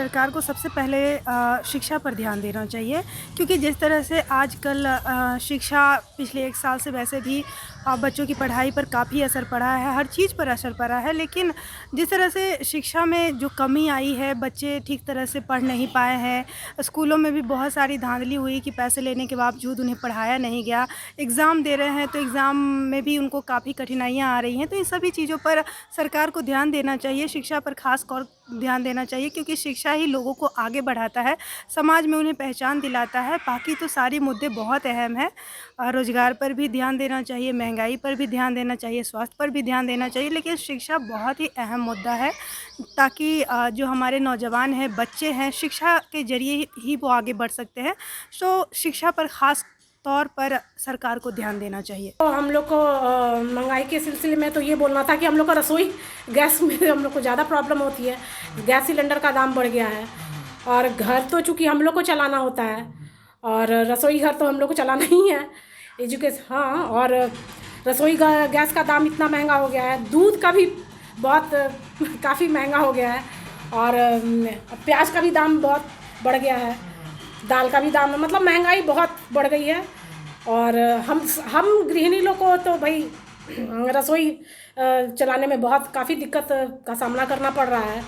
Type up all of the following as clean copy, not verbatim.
सरकार को सबसे पहले शिक्षा पर ध्यान देना चाहिए, क्योंकि जिस तरह से आजकल शिक्षा पिछले 1 साल से वैसे भी बच्चों की पढ़ाई पर काफ़ी असर पड़ा है, हर चीज़ पर असर पड़ा है। लेकिन जिस तरह से शिक्षा में जो कमी आई है, बच्चे ठीक तरह से पढ़ नहीं पाए हैं, स्कूलों में भी बहुत सारी धांधली हुई कि पैसे लेने के बावजूद उन्हें पढ़ाया नहीं गया। एग्ज़ाम दे रहे हैं तो एग्ज़ाम में भी उनको काफ़ी कठिनाइयाँ आ रही हैं। तो इन सभी चीज़ों पर सरकार को ध्यान देना चाहिए, शिक्षा पर ख़ास तौर ध्यान देना चाहिए, क्योंकि शिक्षा ही लोगों को आगे बढ़ाता है, समाज में उन्हें पहचान दिलाता है। बाकी तो सारे मुद्दे बहुत अहम हैं। रोज़गार पर भी ध्यान देना चाहिए, महंगाई पर भी ध्यान देना चाहिए, स्वास्थ्य पर भी ध्यान देना चाहिए, लेकिन शिक्षा बहुत ही अहम मुद्दा है, ताकि जो हमारे नौजवान हैं, बच्चे हैं, शिक्षा के ज़रिए ही वो आगे बढ़ सकते हैं। तो शिक्षा पर ख़ास तौर पर सरकार को ध्यान देना चाहिए। तो हम लोग को महंगाई के सिलसिले में तो ये बोलना था कि हम लोग का रसोई गैस में हम लोग को ज़्यादा प्रॉब्लम होती है। गैस सिलेंडर का दाम बढ़ गया है और घर तो चूँकि हम लोग को चलाना होता है और रसोई घर तो हम लोग को चलाना ही है। एजुकेशन, हाँ, और रसोई गैस का दाम इतना महंगा हो गया है, दूध का भी बहुत काफ़ी महंगा हो गया है और प्याज का भी दाम बहुत बढ़ गया है, दाल का भी दाम, मतलब महंगाई बहुत बढ़ गई है। और हम गृहिणी लोग को तो भाई रसोई चलाने में बहुत काफ़ी दिक्कत का सामना करना पड़ रहा है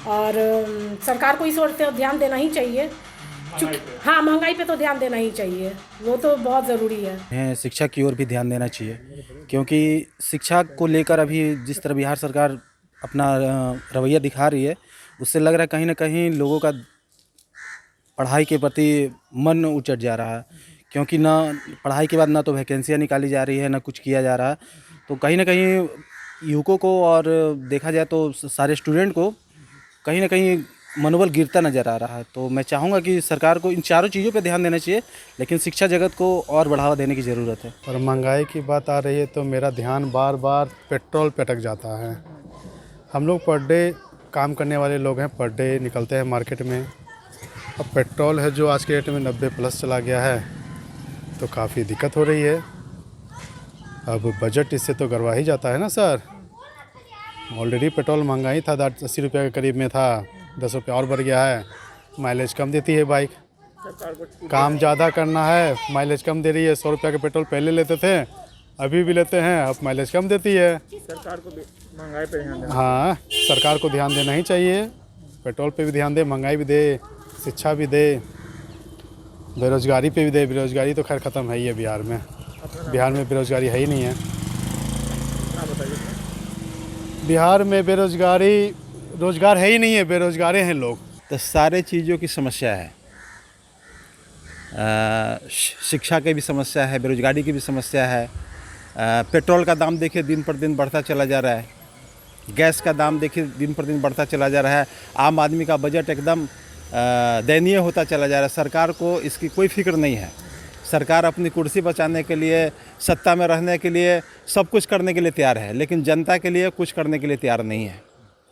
और सरकार को इस ओर तो ध्यान देना ही चाहिए। हाँ, महंगाई पे तो ध्यान देना ही चाहिए, वो तो बहुत ज़रूरी है। शिक्षा की ओर भी ध्यान देना चाहिए, क्योंकि शिक्षा को लेकर अभी जिस तरह बिहार सरकार अपना रवैया दिखा रही है, उससे लग रहा है कहीं ना कहीं लोगों का पढ़ाई के प्रति मन उचट जा रहा है। क्योंकि ना पढ़ाई के बाद ना तो वैकेंसियाँ निकाली जा रही है, ना कुछ किया जा रहा है। तो कहीं ना कहीं युवकों को और देखा जाए तो सारे स्टूडेंट को कहीं ना कहीं मनोबल गिरता नज़र आ रहा है। तो मैं चाहूँगा कि सरकार को इन चारों चीज़ों पे ध्यान देना चाहिए, लेकिन शिक्षा जगत को और बढ़ावा देने की ज़रूरत है। और महंगाई की बात आ रही है तो मेरा ध्यान बार बार पेट्रोल पे अटक जाता है। हम लोग पर डे काम करने वाले लोग हैं, पर डे निकलते हैं मार्केट में। अब पेट्रोल है जो आज के डेट में 90+ चला गया है, तो काफ़ी दिक्कत हो रही है। अब बजट इससे तो गड़बड़ा ही जाता है ना सर। ऑलरेडी पेट्रोल महंगा ही था, 80 रुपये के करीब में था, 10 रुपये और बढ़ गया है। माइलेज कम देती है बाइक, काम ज़्यादा करना है, माइलेज कम दे रही है। 100 रुपये का पेट्रोल पहले लेते थे, अभी भी लेते हैं, अब माइलेज कम देती है। सरकार को भी महंगाई पर ध्यान देना। हाँ, सरकार को ध्यान देना ही चाहिए, पेट्रोल पे भी ध्यान दे, महंगाई भी दे, शिक्षा भी दे, बेरोज़गारी पे भी दे। बेरोज़गारी तो खैर ख़त्म है ही है बिहार में। बिहार में बेरोज़गारी है ही नहीं है। बिहार में बेरोज़गारी, रोज़गार है ही नहीं है, बेरोज़गार हैं लोग। तो सारे चीज़ों की समस्या है, शिक्षा की भी समस्या है, बेरोजगारी की भी समस्या है। पेट्रोल का दाम देखिए दिन पर दिन बढ़ता चला जा रहा है, गैस का दाम देखिए दिन पर दिन बढ़ता चला जा रहा है। आम आदमी का बजट एकदम दयनीय होता चला जा रहा है। सरकार को इसकी कोई फिक्र नहीं है। सरकार अपनी कुर्सी बचाने के लिए, सत्ता में रहने के लिए सब कुछ करने के लिए तैयार है, लेकिन जनता के लिए कुछ करने के लिए तैयार नहीं है।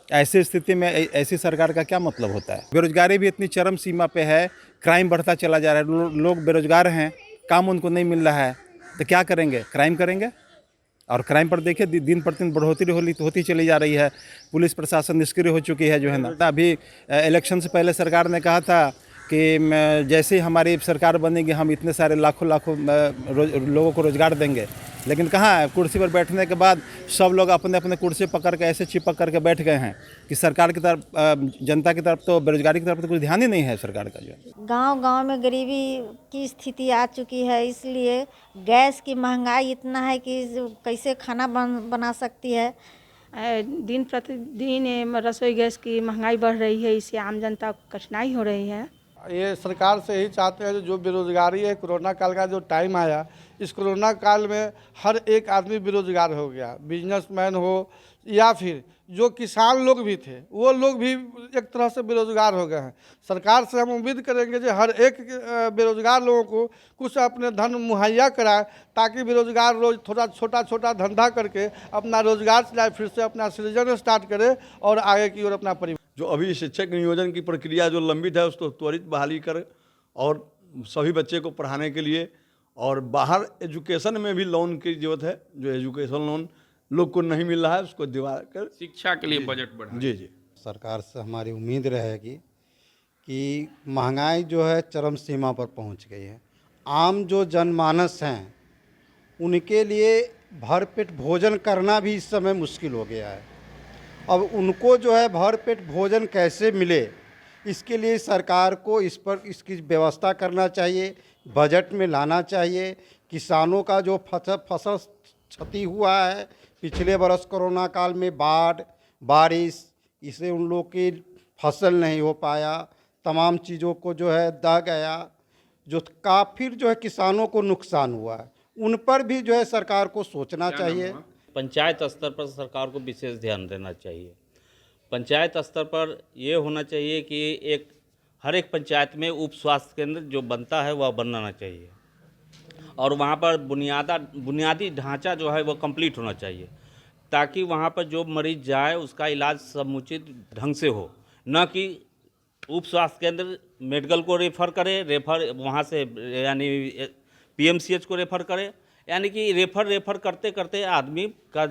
ऐसी स्थिति में ऐसी सरकार का क्या मतलब होता है। बेरोजगारी भी इतनी चरम सीमा पे है, क्राइम बढ़ता चला जा रहा है। लोग बेरोजगार हैं, काम उनको नहीं मिल रहा है, तो क्या करेंगे? क्राइम करेंगे। और क्राइम पर देखिए दिन प्रतिदिन बढ़ोतरी होती चली जा रही है। पुलिस प्रशासन निष्क्रिय हो चुकी है जो है ना। अभी इलेक्शन से पहले सरकार ने कहा था कि जैसे ही हमारी सरकार बनेगी हम इतने सारे लाखों लोगों को रोज़गार देंगे, लेकिन कहाँ है? कुर्सी पर बैठने के बाद सब लोग अपने अपने कुर्सी पकड़ के ऐसे चिपक करके बैठ गए हैं कि सरकार की तरफ, जनता की तरफ तो, बेरोजगारी की तरफ तो कुछ ध्यान ही नहीं है सरकार का। जो गांव-गांव में गरीबी की स्थिति आ चुकी है, इसलिए गैस की महंगाई इतना है कि कैसे खाना बना सकती है। दिन प्रतिदिन रसोई गैस की महंगाई बढ़ रही है, इससे आम जनता को कठिनाई हो रही है। ये सरकार से ही चाहते हैं जो बेरोजगारी है, कोरोना काल का जो टाइम आया, इस कोरोना काल में हर एक आदमी बेरोजगार हो गया। बिजनेसमैन हो या फिर जो किसान लोग भी थे, वो लोग भी एक तरह से बेरोजगार हो गए हैं। सरकार से हम उम्मीद करेंगे कि हर एक बेरोजगार लोगों को कुछ अपने धन मुहैया कराए, ताकि बेरोजगार रोज थोड़ा छोटा धंधा करके अपना रोजगार चलाए, फिर से अपना सृजन स्टार्ट करे और आगे की ओर अपना परिवार। जो अभी शिक्षक नियोजन की प्रक्रिया जो लंबित है उसको त्वरित बहाली कर और सभी बच्चे को पढ़ाने के लिए, और बाहर एजुकेशन में भी लोन की ज़रूरत है। जो एजुकेशन लोन लोग को नहीं मिल रहा है उसको दिवा कर शिक्षा के लिए बजट बढ़ा। जी। सरकार से हमारी उम्मीद रहेगी कि महंगाई जो है चरम सीमा पर पहुंच गई है। आम जो जनमानस हैं उनके लिए भरपेट भोजन करना भी इस समय मुश्किल हो गया है। अब उनको जो है भरपेट भोजन कैसे मिले, इसके लिए सरकार को इस पर इसकी व्यवस्था करना चाहिए, बजट में लाना चाहिए। किसानों का जो फसल क्षति हुआ है पिछले बरस कोरोना काल में, बारिश, इससे उन लोग की फसल नहीं हो पाया, तमाम चीज़ों को जो है दह गया, जो काफ़ी जो है किसानों को नुकसान हुआ है। उन पर भी जो है सरकार को सोचना चाहिए। पंचायत स्तर पर सरकार को विशेष ध्यान देना चाहिए। पंचायत स्तर पर ये होना चाहिए कि हर एक पंचायत में उप स्वास्थ्य केंद्र जो बनता है वह बनना चाहिए और वहाँ पर बुनियादी ढांचा जो है वो कंप्लीट होना चाहिए, ताकि वहाँ पर जो मरीज जाए उसका इलाज समुचित ढंग से हो, न कि उप स्वास्थ्य केंद्र मेडिकल को रेफ़र वहाँ से यानी PMCH को रेफ़र करे, यानी कि रेफ़र करते करते आदमी का